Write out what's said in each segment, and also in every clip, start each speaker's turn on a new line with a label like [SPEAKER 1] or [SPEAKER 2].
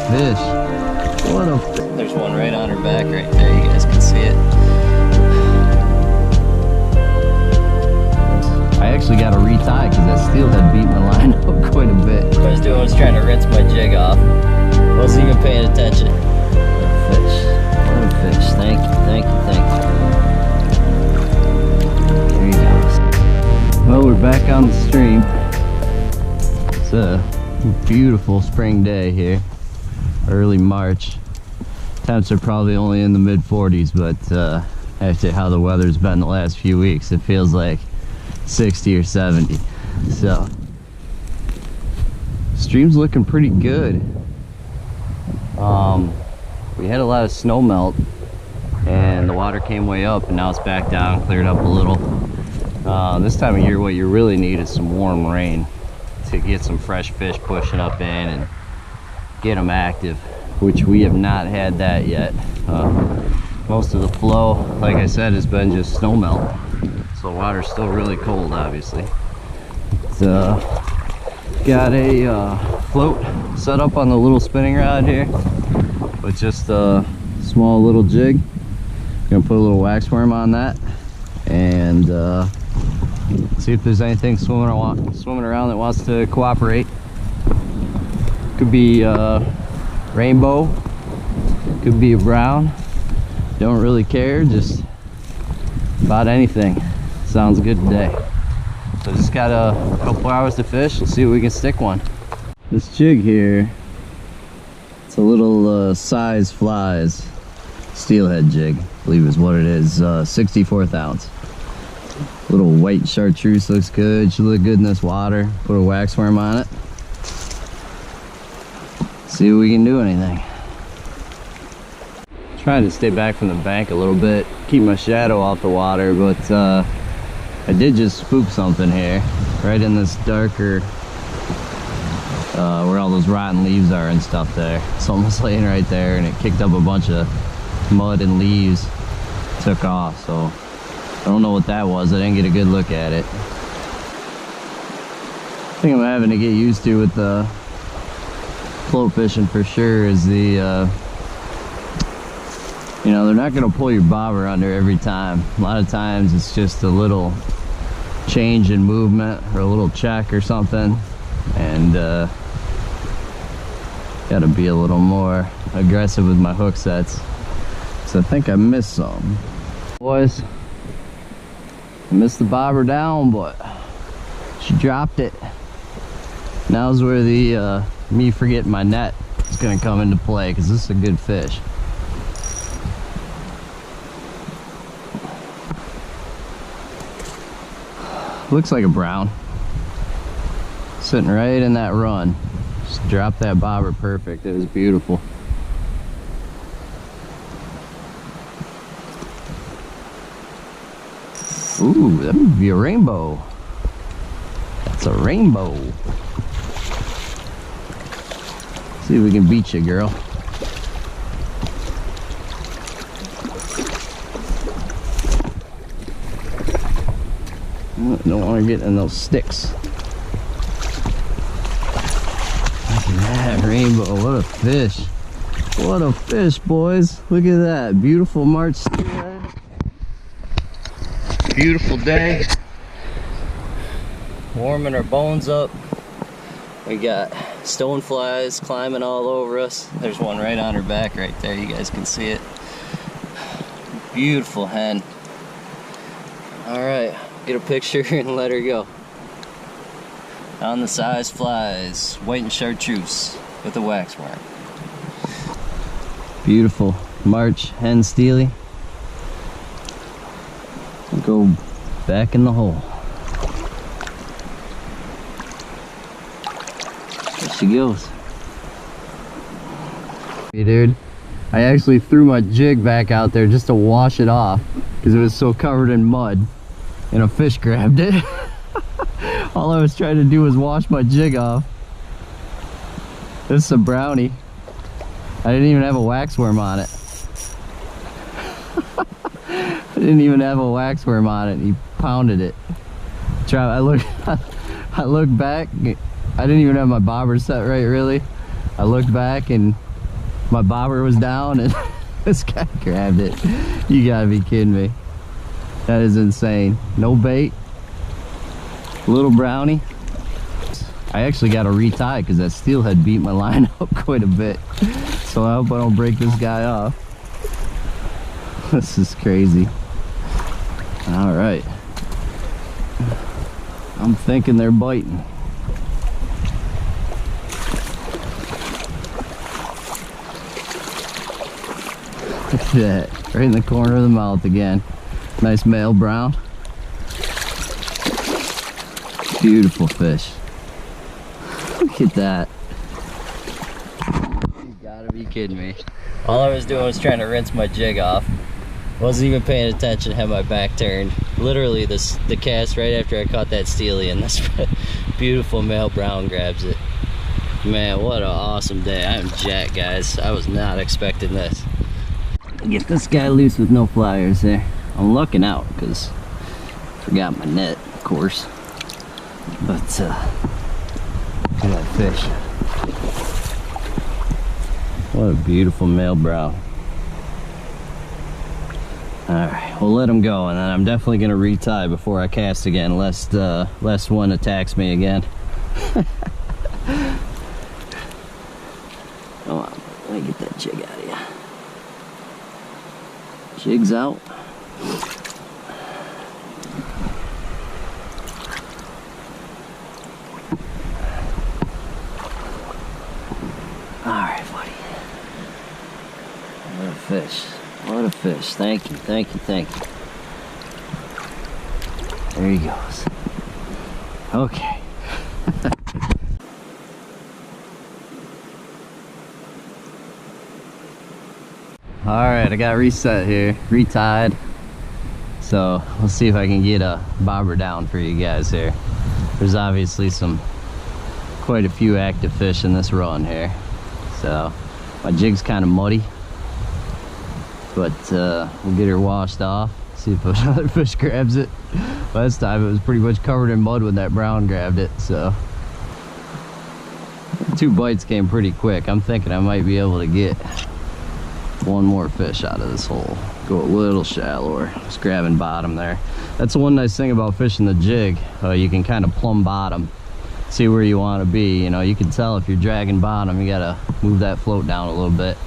[SPEAKER 1] fish. What a
[SPEAKER 2] There's one right on her back right there. You guys can see it.
[SPEAKER 1] I actually got to retie because that steelhead beat my line up quite a bit.
[SPEAKER 2] What I was doing was trying to rinse my jig off. Wasn't even paying attention. What a fish. What a fish. Thank you, thank you, thank you. There he goes.
[SPEAKER 1] Well, we're back on the stream. It's a beautiful spring day here. Early March. Temps are probably only in the mid 40s, but after how the weather's been the last few weeks, it feels like 60 or 70. So stream's looking pretty good. We had a lot of snow melt and the water came way up, and now it's back down, cleared up a little. This time of year what you really need is some warm rain to get some fresh fish pushing up in and get them active, which we have not had that yet. Most of the flow, like I said, has been just snow melt. So the water's still really cold, obviously. Got a float set up on the little spinning rod here with just a small little jig. Gonna put a little wax worm on that and see if there's anything swimming around that wants to cooperate. Could be rainbow, could be a brown. Don't really care, just about anything. Sounds good today. So just got a couple hours to fish. Let's see if we can stick one. This jig here, it's a little size flies steelhead jig, I believe is what it is. 64th ounce. Little white chartreuse, looks good. Should look good in this water. Put a wax worm on it. See if we can do anything. Trying to stay back from the bank a little bit, keep my shadow off the water, but I did just spook something here, right in this darker, where all those rotten leaves are and stuff there. It's almost laying right there, and it kicked up a bunch of mud and leaves, took off, so I don't know what that was. I didn't get a good look at it. I think I'm having to get used to with the float fishing for sure is the you know, they're not going to pull your bobber under every time. A lot of times it's just a little change in movement or a little check or something, and got to be a little more aggressive with my hook sets. So I think I missed some. Boys, I missed the bobber down, but she dropped it. Now's where the me forgetting my net is going to come into play, because this is a good fish. Looks like a brown. Sitting right in that run. Just dropped that bobber perfect. It was beautiful. Ooh, that would be a rainbow. That's a rainbow. See if we can beat you, girl. Don't want to get in those sticks. Look at that rainbow. What a fish. What a fish, boys. Look at that. Beautiful March steelhead. Beautiful day.
[SPEAKER 2] Warming our bones up. We got stoneflies climbing all over us. There's one right on her back right there. You guys can see it. Beautiful hen. Alright, get a picture and let her go. On the size flies, white and chartreuse with a wax worm.
[SPEAKER 1] Beautiful March hen steely. Go back in the hole. There she goes. Hey dude, I actually threw my jig back out there just to wash it off because it was so covered in mud, and a fish grabbed it. All I was trying to do was wash my jig off. This is a brownie. I didn't even have a wax worm on it. I didn't even have a wax worm on it. He pounded it. I look back. I didn't even have my bobber set right, really. I looked back and My bobber was down and this guy grabbed it. You gotta be kidding me. That is insane. No bait. Little brownie. I actually got to retie because that steelhead beat my line up quite a bit. So I hope I don't break this guy off. This is crazy. All right. I'm thinking they're biting. Look at that. Right in the corner of the mouth again. Nice male brown. Beautiful fish. Look at that. You gotta be kidding me.
[SPEAKER 2] All I was doing was trying to rinse my jig off. Wasn't even paying attention, had my back turned. Literally the cast right after I caught that steely, and this beautiful male brown grabs it. Man, what an awesome day. I am jacked, guys. I was not expecting this.
[SPEAKER 1] Get this guy loose with no flyers there. I'm looking out because I forgot my net, of course. But look at that fish. What a beautiful male brown. Alright, we'll let him go, and then I'm definitely going to retie before I cast again, lest one attacks me again. Come on, let me get that jig out of here. Jig's out. Alright, buddy. What a fish. What a fish. Thank you, thank you, thank you. There he goes. Okay. Alright, I got reset here, retied. So let's see if I can get a bobber down for you guys here. There's obviously quite a few active fish in this run here. So my jig's kind of muddy, but we'll get her washed off, see if another fish grabs it. Last time it was pretty much covered in mud when that brown grabbed it, so 2 bites came pretty quick. I'm thinking I might be able to get one more fish out of this hole. Go a little shallower, just grabbing bottom there. That's the one nice thing about fishing the jig. You can kind of plumb bottom, see where you want to be. You know, you can tell if you're dragging bottom, you gotta move that float down a little bit.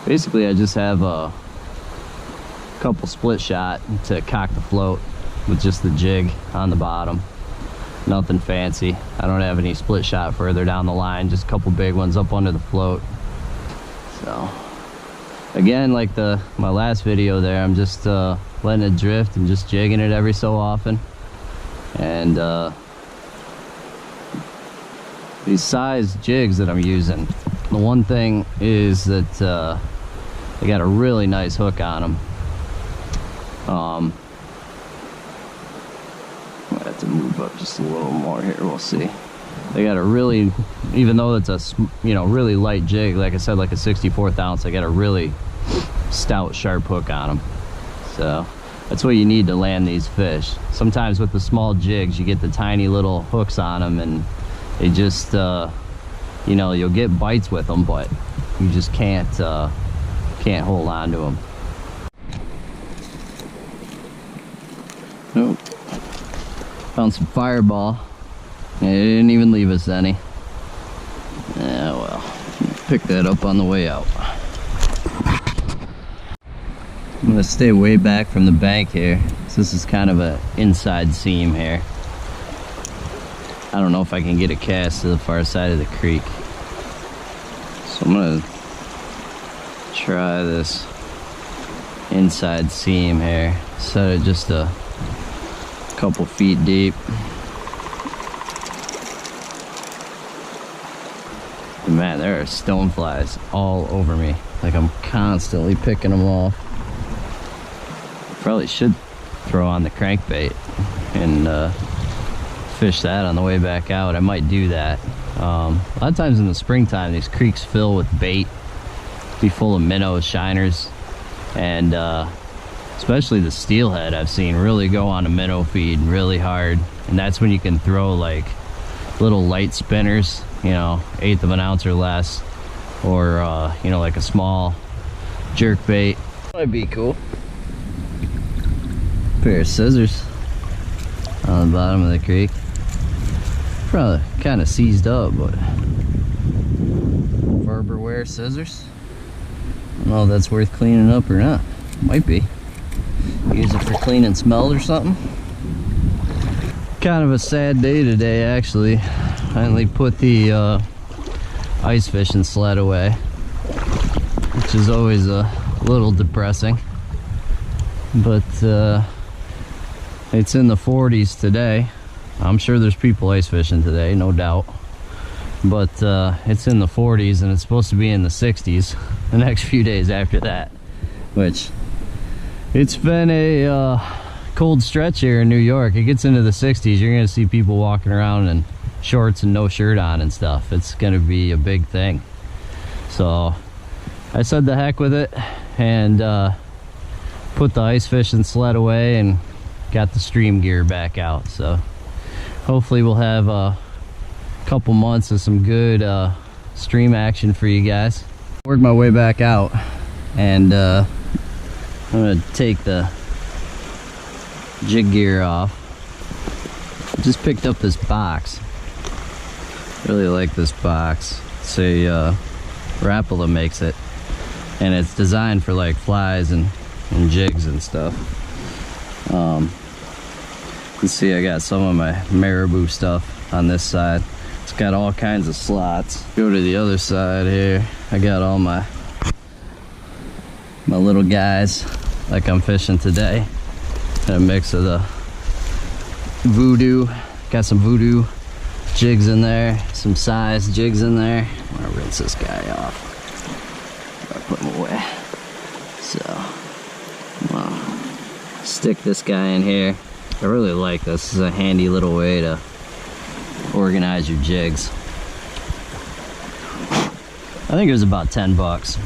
[SPEAKER 1] Basically, I just have a couple split shot to cock the float with just the jig on the bottom. Nothing fancy. I don't have any split shot further down the line, just a couple big ones up under the float. So again, like my last video there, I'm just letting it drift and just jigging it every so often. And these size jigs that I'm using, the one thing is that they got a really nice hook on them. I have to move up just a little more here, we'll see. They got a really, even though it's a really light jig, like I said, like a 64th ounce, they got a really stout, sharp hook on them. So that's what you need to land these fish. Sometimes with the small jigs, you get the tiny little hooks on them, and they just, you'll get bites with them, but you just can't hold on to them. Nope. Found some fireball. It didn't even leave us any. Yeah, well, pick that up on the way out. I'm gonna stay way back from the bank here. So this is kind of an inside seam here. I don't know if I can get a cast to the far side of the creek. So I'm gonna try this inside seam here. Set it just a couple feet deep. And man, there are stoneflies all over me. Like I'm constantly picking them off. Probably should throw on the crankbait and fish that on the way back out. I might do that. A lot of times in the springtime, these creeks fill with bait, be full of minnows, shiners, and especially the steelhead I've seen really go on a minnow feed really hard, and that's when you can throw like little light spinners, you know, 1/8 of an ounce or less, or you know, like a small jerk bait. That'd be cool. Pair of scissors on the bottom of the creek. Probably kind of seized up, but Farberware scissors. I don't know if that's worth cleaning up or not. Might be. Use it for cleaning smelt or something. Kind of a sad day today, actually. Finally put the ice fishing sled away, which is always a little depressing. But it's in the 40s today. I'm sure there's people ice fishing today, no doubt. But it's in the 40s and it's supposed to be in the 60s the next few days after that. Which, it's been a cold stretch here in New York. It gets into the 60s, you're gonna see people walking around in shorts and no shirt on and stuff. It's gonna be a big thing. So I said the heck with it and put the ice fishing sled away and got the stream gear back out. So hopefully we'll have a couple months of some good stream action for you guys. Work my way back out, and I'm gonna take the jig gear off. Just picked up this box. Really like this box. It's a Rapala makes it, and it's designed for like flies and jigs and stuff. You can see I got some of my marabou stuff on this side. It's got all kinds of slots. Go to the other side here. I got all my little guys like I'm fishing today. And a mix of the voodoo. Got some voodoo jigs in there, some size jigs in there. I'm gonna rinse this guy off. I'll put him away. So, well, stick this guy in here. I really like this. This is a handy little way to organize your jigs. I think it was about 10 bucks.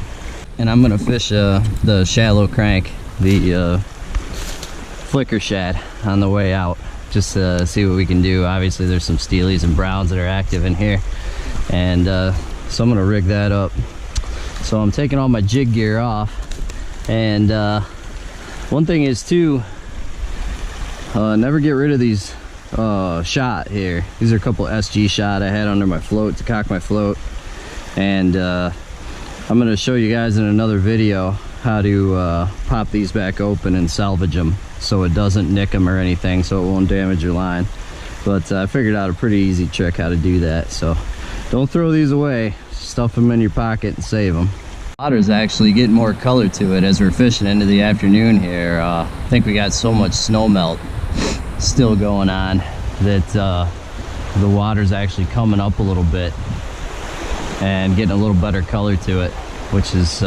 [SPEAKER 1] And I'm gonna fish the shallow crank, the flicker shad on the way out, just to see what we can do. Obviously there's some steelies and browns that are active in here, and so I'm gonna rig that up. So I'm taking all my jig gear off, and one thing is too, never get rid of these shot here. These are a couple SG shot I had under my float to cock my float, and I'm gonna show you guys in another video how to pop these back open and salvage them so it doesn't nick them or anything, so it won't damage your line. But I figured out a pretty easy trick how to do that. So don't throw these away, stuff them in your pocket and save them. Water's actually getting more color to it as we're fishing into the afternoon here. I think we got so much snow melt still going on that the water's actually coming up a little bit and getting a little better color to it, which is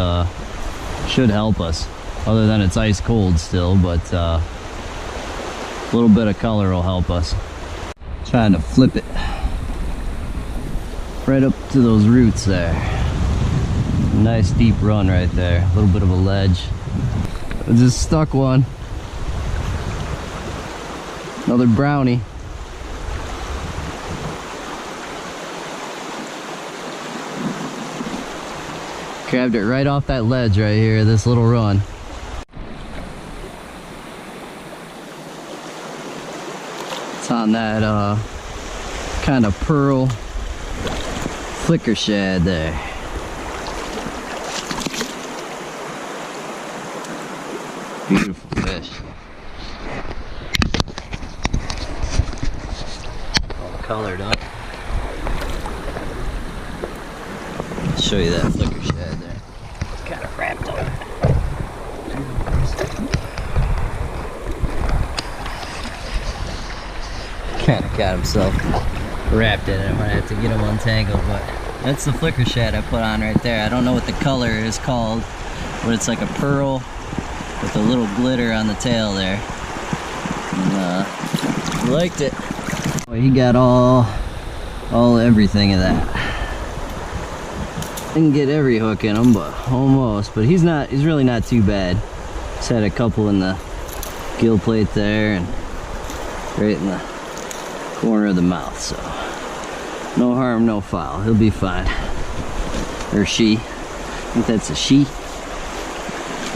[SPEAKER 1] should help us, other than it's ice cold still, but a little bit of color will help us. Trying to flip it right up to those roots there. Nice deep run right there, a little bit of a ledge. I just stuck one. Another brownie. Grabbed it right off that ledge right here, this little run. It's on that kind of pearl flicker shad there. Beautiful fish. All colored up. I'll show you that flicker shad there. It's kind of wrapped up. Kind of got himself wrapped in it. I'm gonna have to get him untangled, but that's the flicker shad I put on right there. I don't know what the color is called, but it's like a pearl with a little glitter on the tail there. And, liked it. Well, he got all everything of that. Didn't get every hook in him, but almost. But he's really not too bad. Just had a couple in the gill plate there and right in the corner of the mouth. So No harm, no foul. He'll be fine. Or she. I think that's a she.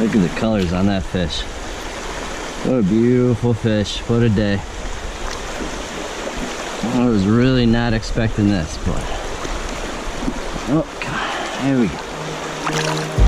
[SPEAKER 1] Look at the colors on that fish. What a beautiful fish. What a day. I was really not expecting this, but... Oh, God. There we go.